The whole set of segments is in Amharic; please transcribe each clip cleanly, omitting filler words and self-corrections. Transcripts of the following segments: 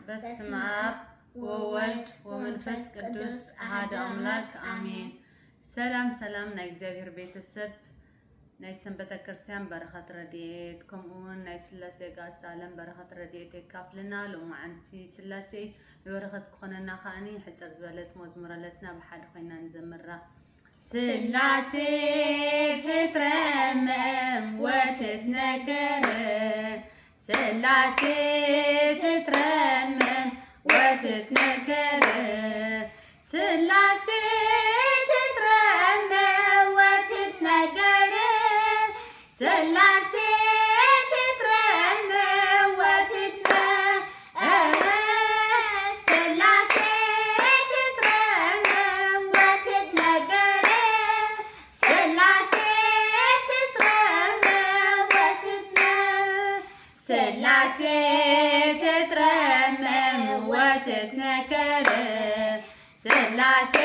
በስመ አብ ወወልድ ወመንፈስ ቅዱስ አሐዱ አምላክ አሜን። ሰላም ናይ እግዚአብሔር ቤተሰብ ናይ ሰንበተ ክርስቲያን በረኸት ረድኤት ከምኡውን ናይ ስላሴ ጋዝታ ዓለም በረኸት ረድኤት የካፍልና ሎማዓንቲ ስላሴ በረኸት ኮነና ኻኒ ሕፅር ዝበለት መዝሙረለትና በሓደ ኮይና እንዘምራ ስላሴ ትትረመም ወትትነገር ስላሴ ትትረመም ወትትነገር ስላሴ ትትረመም ወትትነገር ስላሴ ትትረመም ወትትነገር ስላሴ ትትረመም ወትትነገር ስላሴ ትትረመም ወትትነገር ስላሴ ትትረመም ወትትነገር ስላሴ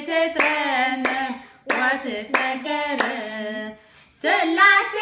ትትረመም ወትትነገር ስላሴ